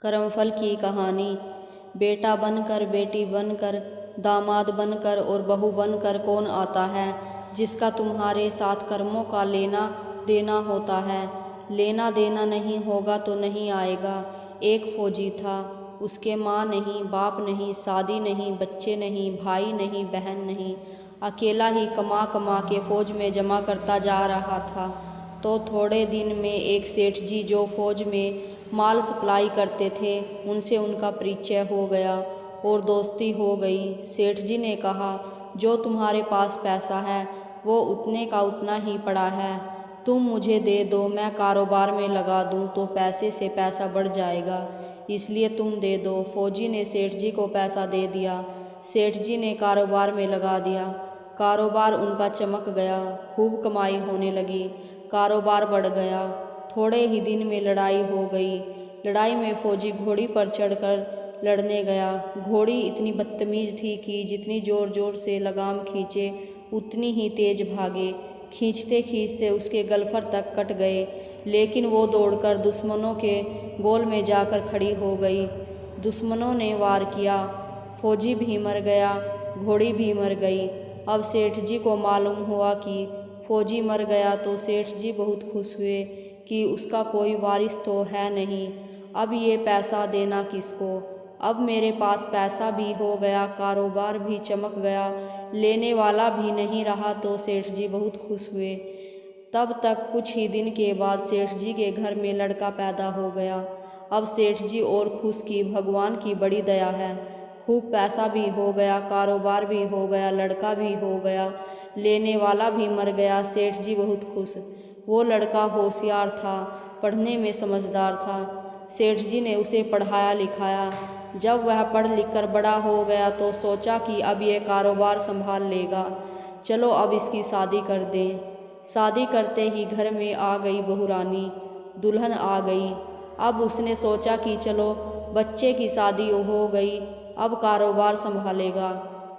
कर्मफल की कहानी। बेटा बनकर, बेटी बनकर, दामाद बनकर और बहू बनकर कौन आता है जिसका तुम्हारे साथ कर्मों का लेना देना होता है। लेना देना नहीं होगा तो नहीं आएगा। एक फौजी था, उसके माँ नहीं, बाप नहीं, शादी नहीं, बच्चे नहीं, भाई नहीं, बहन नहीं, अकेला ही कमा कमा के फौज में जमा करता जा रहा था। तो थोड़े दिन में एक सेठ जी जो फौज में माल सप्लाई करते थे, उनसे उनका परिचय हो गया और दोस्ती हो गई। सेठ जी ने कहा, जो तुम्हारे पास पैसा है वो उतने का उतना ही पड़ा है, तुम मुझे दे दो, मैं कारोबार में लगा दूं तो पैसे से पैसा बढ़ जाएगा, इसलिए तुम दे दो। फौजी ने सेठ जी को पैसा दे दिया। सेठ जी ने कारोबार में लगा दिया। कारोबार उनका चमक गया, खूब कमाई होने लगी, कारोबार बढ़ गया। थोड़े ही दिन में लड़ाई हो गई। लड़ाई में फौजी घोड़ी पर चढ़कर लड़ने गया। घोड़ी इतनी बदतमीज थी कि जितनी जोर जोर से लगाम खींचे उतनी ही तेज भागे। खींचते खींचते उसके गलफर तक कट गए, लेकिन वो दौड़कर दुश्मनों के गोल में जाकर खड़ी हो गई। दुश्मनों ने वार किया, फौजी भी मर गया, घोड़ी भी मर गई। अब सेठ जी को मालूम हुआ कि फौजी मर गया तो सेठ जी बहुत खुश हुए कि उसका कोई वारिस तो है नहीं। अब ये पैसा देना किसको? अब मेरे पास पैसा भी हो गया, कारोबार भी चमक गया, लेने वाला भी नहीं रहा। तो सेठ जी बहुत खुश हुए। तब तक कुछ ही दिन के बाद सेठ जी के घर में लड़का पैदा हो गया। अब सेठ जी और खुश कि भगवान की बड़ी दया है, खूब पैसा भी हो गया, कारोबार भी हो गया, लड़का भी हो गया, लेने वाला भी मर गया। सेठ जी बहुत खुश। वो लड़का होशियार था, पढ़ने में समझदार था। सेठ जी ने उसे पढ़ाया लिखाया। जब वह पढ़ लिख कर बड़ा हो गया तो सोचा कि अब ये कारोबार संभाल लेगा, चलो अब इसकी शादी कर दें। शादी करते ही घर में आ गई बहू रानी, दुल्हन आ गई। अब उसने सोचा कि चलो बच्चे की शादी हो गई, अब कारोबार संभालेगा।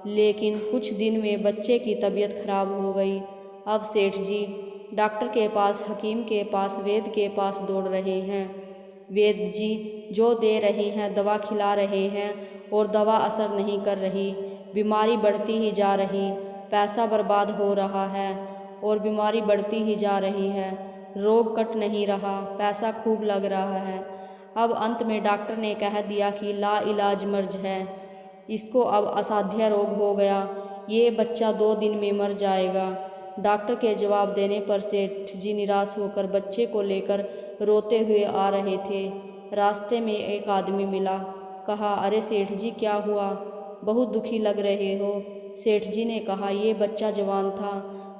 लेकिन कुछ दिन में बच्चे की तबीयत खराब हो गई। अब सेठ जी डॉक्टर के पास, हकीम के पास, वैद्य के पास दौड़ रहे हैं। वैद्य जी जो दे रहे हैं, दवा खिला रहे हैं और दवा असर नहीं कर रही, बीमारी बढ़ती ही जा रही, पैसा बर्बाद हो रहा है और बीमारी बढ़ती ही जा रही है, रोग कट नहीं रहा, पैसा खूब लग रहा है। अब अंत में डॉक्टर ने कह दिया कि ला इलाज मर्ज है, इसको अब असाध्य रोग हो गया, ये बच्चा 2 दिन में मर जाएगा। डॉक्टर के जवाब देने पर सेठ जी निराश होकर बच्चे को लेकर रोते हुए आ रहे थे। रास्ते में एक आदमी मिला। कहा, अरे सेठ जी क्या हुआ, बहुत दुखी लग रहे हो। सेठ जी ने कहा, ये बच्चा जवान था,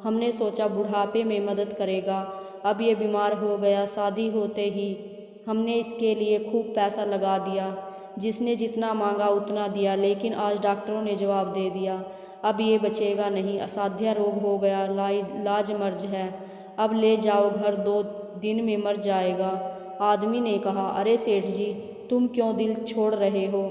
हमने सोचा बुढ़ापे में मदद करेगा, अब ये बीमार हो गया। शादी होते ही हमने इसके लिए खूब पैसा लगा दिया, जिसने जितना मांगा उतना दिया, लेकिन आज डॉक्टरों ने जवाब दे दिया अब ये बचेगा नहीं, असाध्य रोग हो गया, लाज मर्ज है, अब ले जाओ घर, 2 दिन में मर जाएगा। आदमी ने कहा, अरे सेठ जी तुम क्यों दिल छोड़ रहे हो,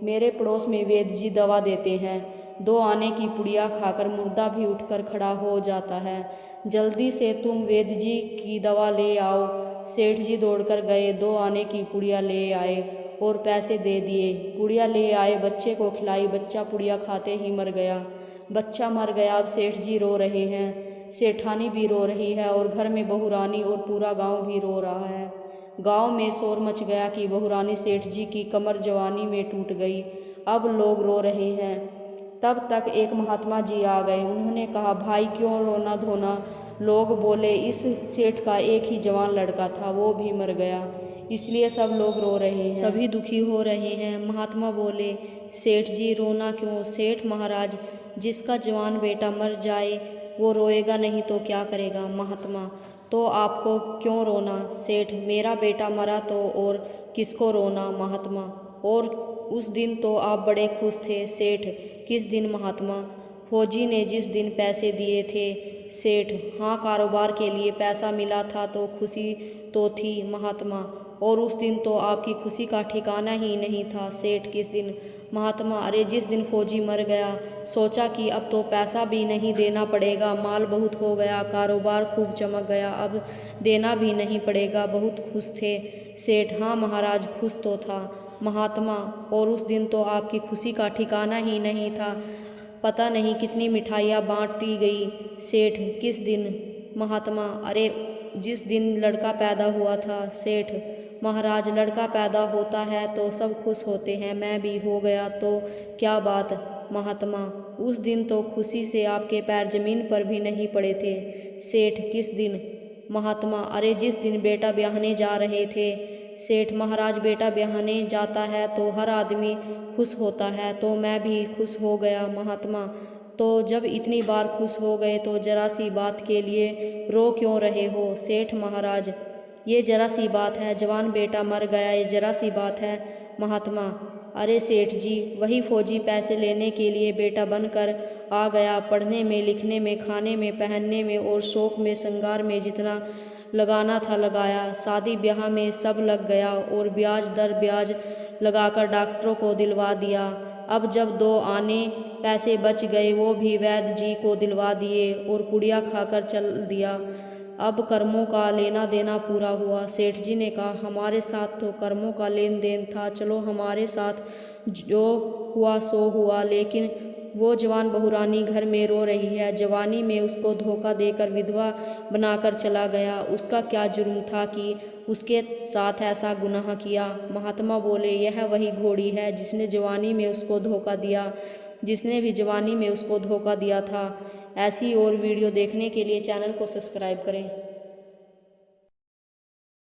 मेरे पड़ोस में वैद्य जी दवा देते हैं, 2 आने की पुड़िया खाकर मुर्दा भी उठकर खड़ा हो जाता है, जल्दी से तुम वैद्य जी की दवा ले आओ। सेठ जी दौड़कर गए, 2 आने की पुड़िया ले आए और पैसे दे दिए। पुड़िया ले आए, बच्चे को खिलाई, बच्चा पुड़िया खाते ही मर गया। बच्चा मर गया। अब सेठ जी रो रहे हैं, सेठानी भी रो रही है और घर में बहू रानी और पूरा गांव भी रो रहा है। गांव में शोर मच गया कि बहू रानी सेठ जी की कमर जवानी में टूट गई, अब लोग रो रहे हैं। तब तक एक महात्मा जी आ गए। उन्होंने कहा, भाई क्यों रोना धोना। लोग बोले, इस सेठ का एक ही जवान लड़का था, वो भी मर गया, इसलिए सब लोग रो रहे हैं, सभी दुखी हो रहे हैं। महात्मा बोले, सेठ जी रोना क्यों। सेठ महाराज, जिसका जवान बेटा मर जाए वो रोएगा नहीं तो क्या करेगा। महात्मा, तो आपको क्यों रोना। सेठ, मेरा बेटा मरा तो और किसको रोना। महात्मा, और उस दिन तो आप बड़े खुश थे। सेठ, किस दिन। महात्मा, फौजी ने जिस दिन पैसे दिए थे। सेठ, हाँ, कारोबार के लिए पैसा मिला था तो खुशी तो थी। महात्मा, और उस दिन तो आपकी खुशी का ठिकाना ही नहीं था। सेठ किस दिन? महात्मा अरे जिस दिन फौजी मर गया, सोचा कि अब तो पैसा भी नहीं देना पड़ेगा, माल बहुत हो गया, कारोबार खूब चमक गया, अब देना भी नहीं पड़ेगा। बहुत खुश थे सेठ? हाँ महाराज खुश तो था। महात्मा और उस दिन तो आपकी खुशी का ठिकाना ही नहीं था, पता नहीं कितनी मिठाइयाँ बांटी गई। सेठ किस दिन? महात्मा अरे जिस दिन लड़का पैदा हुआ था। सेठ महाराज लड़का पैदा होता है तो सब खुश होते हैं, मैं भी हो गया तो क्या बात? महात्मा उस दिन तो खुशी से आपके पैर जमीन पर भी नहीं पड़े थे। सेठ किस दिन? महात्मा अरे जिस दिन बेटा ब्याहने जा रहे थे। सेठ महाराज बेटा ब्याहने जाता है तो हर आदमी खुश होता है, तो मैं भी खुश हो गया। महात्मा तो जब इतनी बार खुश हो गए तो जरा सी बात के लिए रो क्यों रहे हो? सेठ महाराज ये जरा सी बात है, जवान बेटा मर गया, ये जरा सी बात है। महात्मा अरे सेठ जी वही फौजी पैसे लेने के लिए बेटा बनकर आ गया, पढ़ने में लिखने में खाने में पहनने में और शौक में श्रृंगार में जितना लगाना था लगाया, शादी ब्याह में सब लग गया और ब्याज दर ब्याज लगाकर डॉक्टरों को दिलवा दिया। अब जब 2 आने पैसे बच गए वो भी वैद्य जी को दिलवा दिए और पुड़िया खाकर चल दिया। अब कर्मों का लेना देना पूरा हुआ। सेठ जी ने कहा हमारे साथ तो कर्मों का लेन देन था, चलो हमारे साथ जो हुआ सो हुआ, लेकिन वो जवान बहुरानी घर में रो रही है, जवानी में उसको धोखा देकर विधवा बनाकर चला गया, उसका क्या जुर्म था कि उसके साथ ऐसा गुनाह किया? महात्मा बोले यह वही घोड़ी है जिसने जवानी में उसको धोखा दिया, जिसने भी जवानी में उसको धोखा दिया था। ऐसी और वीडियो देखने के लिए चैनल को सब्सक्राइब करें।